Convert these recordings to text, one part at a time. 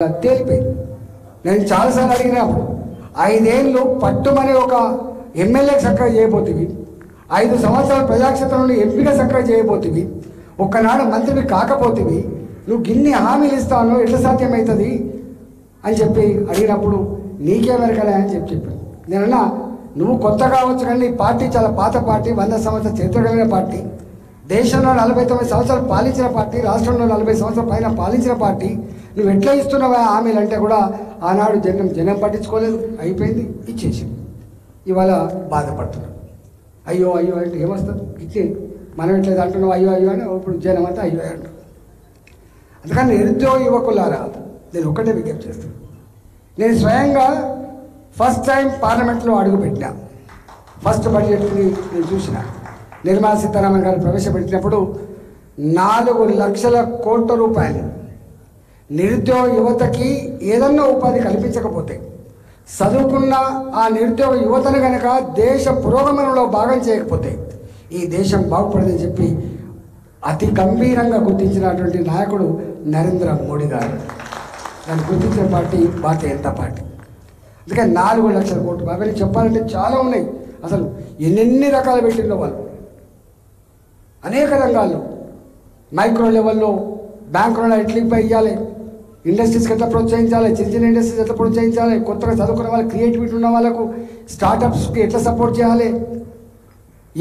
తేలిపోయింది. నేను చాలాసార్లు అడిగినప్పుడు 5 ఏళ్ళు పట్టుమని ఒక ఎమ్మెల్యేకి చక్కగా చేయబోతుంది, 5 సంవత్సరాల ప్రజాక్షేత్రంలో ఎంపీగా చక్కగా చేయబోతుంది, ఒక్కనాడు మంత్రివి కాకపోతుంది, నువ్వు గిన్ని హామీలు ఇస్తాను ఎట్లా సాధ్యమవుతుంది అని చెప్పి అడిగినప్పుడు నీకేమెరకలే అని చెప్పాను. నేనన్నా నువ్వు కొత్త కావచ్చు కానీ నీ పార్టీ చాలా పాత పార్టీ, 100 సంవత్సరాల చరిత్ర కలిగిన పార్టీ, దేశంలో 49 సంవత్సరాలు పాలించిన పార్టీ, రాష్ట్రంలో 40 సంవత్సరాల పైన పాలించిన పార్టీ, నువ్వు ఎట్లా ఇస్తున్నావా హామీలు అంటే కూడా ఆనాడు జనం పట్టించుకోలేదు, అయిపోయింది, ఇచ్చేసింది. ఇవాళ బాధపడుతున్నాం. అయ్యో అయ్యో అంటే ఏమొస్తుంది, ఇచ్చే మనం ఎట్లేదు అంటున్నావు అయ్యో అయ్యో అని ఇప్పుడు జనం అంతా అయ్యో అంటారు. అందుకని నిరుద్యోగ యువకులారా నేను ఒక్కటే విజ్ఞప్తి చేస్తాను. నేను స్వయంగా ఫస్ట్ టైం పార్లమెంట్లో అడుగుపెట్టినా, ఫస్ట్ బడ్జెట్ని నేను చూసిన నిర్మలా సీతారామన్ గారు ప్రవేశపెట్టినప్పుడు 4 లక్షల కోట్ల రూపాయలు నిరుద్యోగ యువతకి ఏదన్నా ఉపాధి కల్పించకపోతే, చదువుకున్న ఆ నిరుద్యోగ యువతను కనుక దేశ పురోగమనంలో భాగం చేయకపోతే ఈ దేశం బాగుపడదని చెప్పి అతి గంభీరంగా గుర్తించినటువంటి నాయకుడు నరేంద్ర మోడీ గారు. దాన్ని గుర్తించిన పార్టీ భారతీయ జనతా పార్టీ. అందుకని 4 లక్షల కోట్లు అవన్నీ చెప్పాలంటే చాలా ఉన్నాయి. అసలు ఎన్నెన్ని రకాలు పెట్టిందో వాళ్ళు, అనేక రంగాల్లో మైక్రో లెవెల్లో బ్యాంకులలో ఎట్లా ఇవ్వాలి, ఇండస్ట్రీస్కి ఎట్లా ప్రోత్సహించాలి, చిన్న చిన్న ఇండస్ట్రీస్ ఎట్లా ప్రోత్సహించాలి, కొత్తగా చదువుకున్న వాళ్ళకి, క్రియేటివిటీ ఉన్న వాళ్ళకు స్టార్టప్స్కి ఎట్లా సపోర్ట్ చేయాలి,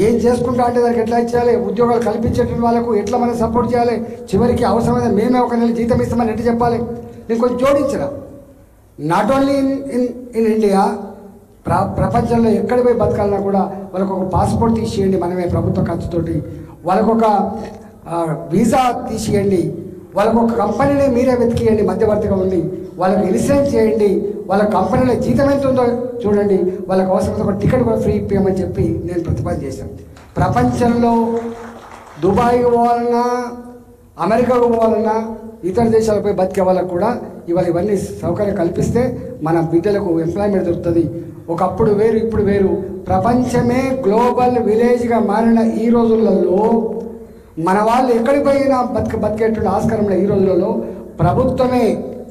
ఏం చేసుకుంటా అంటే దానికి ఎట్లా ఇచ్చేయాలి, ఉద్యోగాలు కల్పించేటువంటి వాళ్ళకు ఎట్లా మనం సపోర్ట్ చేయాలి, చివరికి అవసరమైన మేమే ఒక నెల జీతం ఇస్తామని ఎట్లా చెప్పాలి. నేను కొంచెం జోడించిన, నాట్ ఓన్లీ ఇన్ ఇండియా, ప్రపంచంలో ఎక్కడ పోయి బతకాలన్నా కూడా వాళ్ళకు ఒక పాస్పోర్ట్ తీసేయండి మనమే ప్రభుత్వ ఖర్చుతోటి, వాళ్ళకు ఒక వీసా తీసేయండి, వాళ్ళకు ఒక కంపెనీని మీరే వెతికియండి మధ్యవర్తిగా ఉండి, వాళ్ళకి ఇన్సూరెన్స్ చేయండి, వాళ్ళ కంపెనీలో జీతం ఎంత ఉందో చూడండి, వాళ్ళకి అవసరమైన ఒక టికెట్ కూడా ఫ్రీ ఇప్పించమని చెప్పి నేను ప్రతిపాదన చేశాను. ప్రపంచంలో దుబాయ్కి పోవాలన్నా, అమెరికాకు పోవాలన్నా, ఇతర దేశాలకు పోయి బతికే వాళ్ళకు కూడా ఇవాళ ఇవన్నీ సౌకర్యం కల్పిస్తే మన బిడ్డలకు ఎంప్లాయ్మెంట్ దొరుకుతుంది. ఒకప్పుడు వేరు ఇప్పుడు వేరు, ప్రపంచమే గ్లోబల్ విలేజ్గా మారిన ఈ రోజులలో మన వాళ్ళు ఎక్కడికి పోయినా బతికేటువంటి ఆస్కారంలో ఈ రోజులలో ప్రభుత్వమే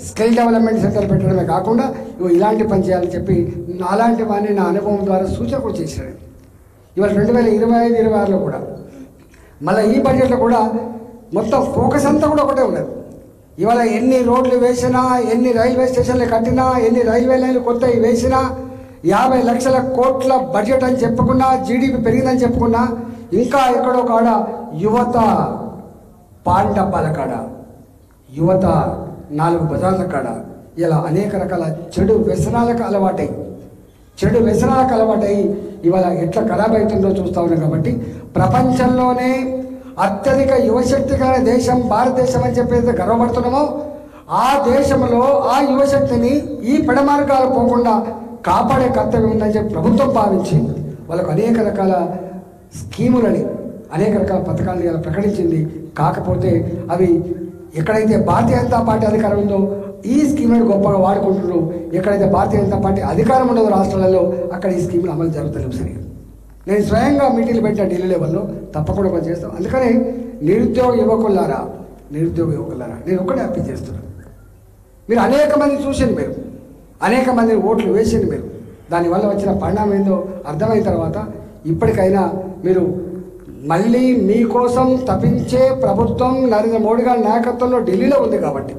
స్కిల్ డెవలప్మెంట్ సెంటర్ పెట్టడమే కాకుండా ఇలాంటి పని చేయాలని చెప్పి అలాంటి వాడిని నా అనుభవం ద్వారా సూచన కూడా చేశాడు. ఇవాళ 2025-26లో కూడా మళ్ళీ ఈ బడ్జెట్లో కూడా మొత్తం ఫోకస్ అంతా కూడా ఒకటే ఉన్నది. ఇవాళ ఎన్ని రోడ్లు వేసినా, ఎన్ని రైల్వే స్టేషన్లు కట్టినా, ఎన్ని రైల్వే లైన్లు కొత్తవి వేసినా, 50 లక్షల కోట్ల బడ్జెట్ అని చెప్పుకున్నా, జీడిపి పెరిగిందని చెప్పుకున్నా, ఇంకా ఎక్కడో కాడ యువత పాన్ డబ్బాల కాడ, యువత 4 బజార్ల కాడ ఇలా అనేక రకాల చెడు వ్యసనాలకు అలవాటై ఇవాళ ఎట్లా ఖరాబ్ అవుతుందో చూస్తూ ఉన్నాం. కాబట్టి ప్రపంచంలోనే అత్యధిక యువశక్తి కలిగిన దేశం భారతదేశం అని చెప్పేది గర్వపడుతున్నామో, ఆ దేశంలో ఆ యువశక్తిని ఈ పెడమార్గాలు పోకుండా కాపాడే కర్తవ్యం ఉందని చెప్పి ప్రభుత్వం భావించి వాళ్ళకు అనేక రకాల స్కీములని, అనేక రకాల పథకాలను ఇలా ప్రకటించింది. కాకపోతే అవి ఎక్కడైతే భారతీయ జనతా పార్టీ అధికారం ఉందో ఈ స్కీములను గొప్పగా వాడుకుంటున్నారు, ఎక్కడైతే భారతీయ జనతా పార్టీ అధికారం ఉండదో రాష్ట్రాలలో అక్కడ ఈ స్కీములు అమలు జరుగుతలేవు. సరిగా నేను స్వయంగా మీటింగ్లు పెట్టిన ఢిల్లీ లెవెల్లో తప్పకుండా పని చేస్తాం. అందుకని నిరుద్యోగ యువకులారా నేను ఒకటే అప్పీల్ చేస్తున్నాను. మీరు అనేక మంది చూసింది, మీరు అనేక మంది ఓట్లు వేసింది, మీరు దానివల్ల వచ్చిన పరిణామం ఏందో అర్థమైన తర్వాత ఇప్పటికైనా మీరు మళ్ళీ మీకోసం తప్పించే ప్రభుత్వం నరేంద్ర మోడీ గారి నాయకత్వంలో ఢిల్లీలో ఉంది కాబట్టి,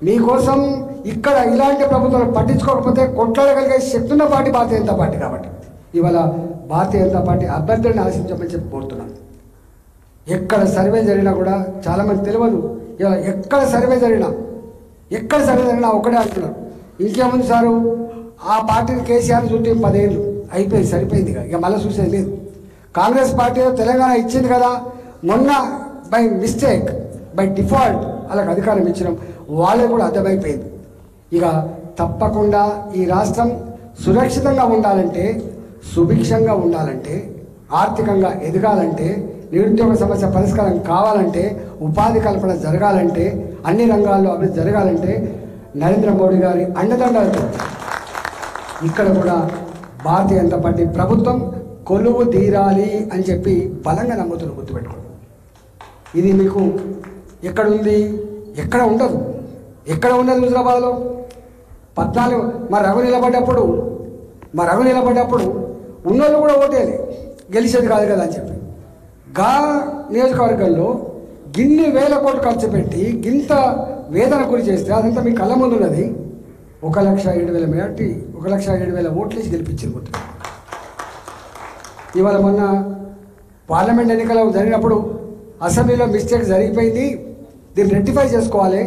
మీకోసం ఇక్కడ ఇలాంటి ప్రభుత్వాలు పట్టించుకోకపోతే కొట్లాడగలిగే శక్తి ఉన్న పార్టీ భారతీయ జనతా పార్టీ. కాబట్టి ఇవాళ భారతీయ జనతా పార్టీ అభ్యర్థులను ఆశించమని చెప్పి కోరుతున్నాను. ఎక్కడ సర్వే జరిగినా కూడా చాలామంది తెలియదు. ఇవాళ ఎక్కడ సర్వే జరిగినా ఒకటే అంటున్నారు, ఇంకేముంది సారు ఆ పార్టీని కేసీఆర్ చుట్టూ 10 ఏళ్ళు అయిపోయింది, సరిపోయింది, ఇక మళ్ళీ చూసేది లేదు. కాంగ్రెస్ పార్టీ తెలంగాణ ఇచ్చింది కదా, మొన్న బై మిస్టేక్ బై డిఫాల్ట్ వాళ్ళకి అధికారం ఇచ్చినాం, వాళ్ళే కూడా అర్థమైపోయింది. ఇక తప్పకుండా ఈ రాష్ట్రం సురక్షితంగా ఉండాలంటే, సుభిక్షంగా ఉండాలంటే, ఆర్థికంగా ఎదగాలంటే, నిరుద్యోగ సమస్య పరిష్కారం కావాలంటే, ఉపాధి కల్పన జరగాలంటే, అన్ని రంగాల్లో అభివృద్ధి జరగాలంటే నరేంద్ర మోడీ గారి అండదండలతో ఇక్కడ కూడా భారతీయ జనతా పార్టీ ప్రభుత్వం కొలువు తీరాలి అని చెప్పి బలంగా నమ్ముతున్న గుర్తుపెట్టుకోండి. ఇది మీకు ఎక్కడుంది, ఎక్కడ ఉండదు. ఎక్కడ ఉన్నది హుజరాబాద్లో 14 మా రఘు నిలబడ్డప్పుడు ఉన్నోళ్ళు కూడా ఓటేయాలి, గెలిచేది కాదు కదా అని చెప్పి గా నియోజకవర్గంలో గిన్ని వేల కోట్లు ఖర్చు పెట్టి గింత వేదన గురి చేస్తే అదంతా మీ కళ్ళ ముందు ఉన్నది. 1,07,000 మెజార్టీ, 1,07,000 ఓట్లు వేసి గెలిపించారు. ఇవాళ మొన్న పార్లమెంట్ ఎన్నికలు జరిగినప్పుడు అసెంబ్లీలో మిస్టేక్ జరిగిపోయింది, దీన్ని రెక్టిఫై చేసుకోవాలి,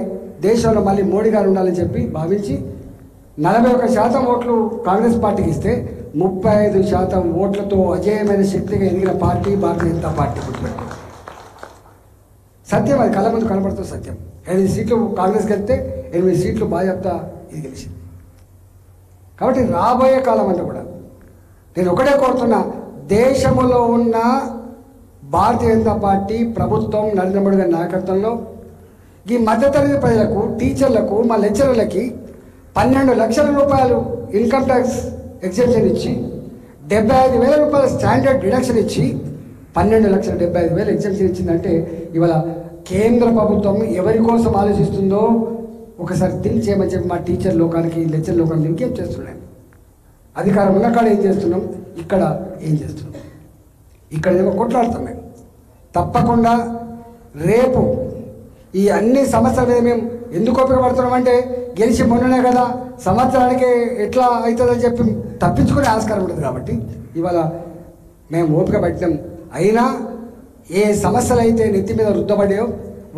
దేశంలో మళ్ళీ మోడీ గారు ఉండాలని చెప్పి భావించి 41% ఓట్లు కాంగ్రెస్ పార్టీకి ఇస్తే 35% ఓట్లతో అజేయమైన శక్తిగా ఎదిగిన పార్టీ భారతీయ జనతా పార్టీ. సత్యం, అది కళ్ళ ముందు కనబడుతుంది సత్యం. 8 సీట్లు కాంగ్రెస్ గెలిస్తే 8 సీట్లు భాజపా ఇది గెలిచింది. కాబట్టి రాబోయే కాలం అంతా కూడా నేను ఒకటే కోరుతున్నా, దేశంలో ఉన్న భారతీయ జనతా పార్టీ ప్రభుత్వం నరేంద్ర మోడీ గారి నాయకత్వంలో ఈ మధ్యతరగతి ప్రజలకు, టీచర్లకు, మా లెక్చరర్లకి 12 లక్షల రూపాయలు ఇన్కమ్ ట్యాక్స్ ఎగ్జెంప్షన్ ఇచ్చి 75,000 రూపాయల స్టాండర్డ్ డిడక్షన్ ఇచ్చి 12,75,000 ఎగ్జెంప్షన్ ఇచ్చిందంటే ఇవాళ కేంద్ర ప్రభుత్వం ఎవరి కోసం ఆలోచిస్తుందో ఒకసారి థింక్ చేయమని చెప్పి మా టీచర్ లోకానికి, లెక్చర్ లోకానికి ఇంకేం చేస్తున్నాను. అధికారం ఉన్న కాడ ఏం చేస్తున్నాం, ఇక్కడ ఏం చేస్తున్నాం, ఇక్కడ ఏమో కొట్లాడుతాం మేము. తప్పకుండా రేపు ఈ అన్ని సమస్యల మీద మేము ఎందుకు ఉపయోగపడుతున్నామంటే గెలిచి మొన్ననే కదా, సంవత్సరానికి ఎట్లా అవుతుందని చెప్పి తప్పించుకునే ఆస్కారం ఉంటుంది. కాబట్టి ఇవాళ మేము ఓపిక పట్టినాం. అయినా ఏ సమస్యలు అయితే నెత్తి మీద రుద్దబడ్డాయో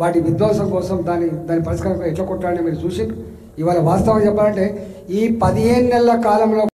వాటి విధ్వంసం కోసం దాని పరిష్కారం ఎట్లా కొట్టాలని మీరు చూసి ఇవాళ వాస్తవం చెప్పాలంటే ఈ 15 నెలల కాలంలో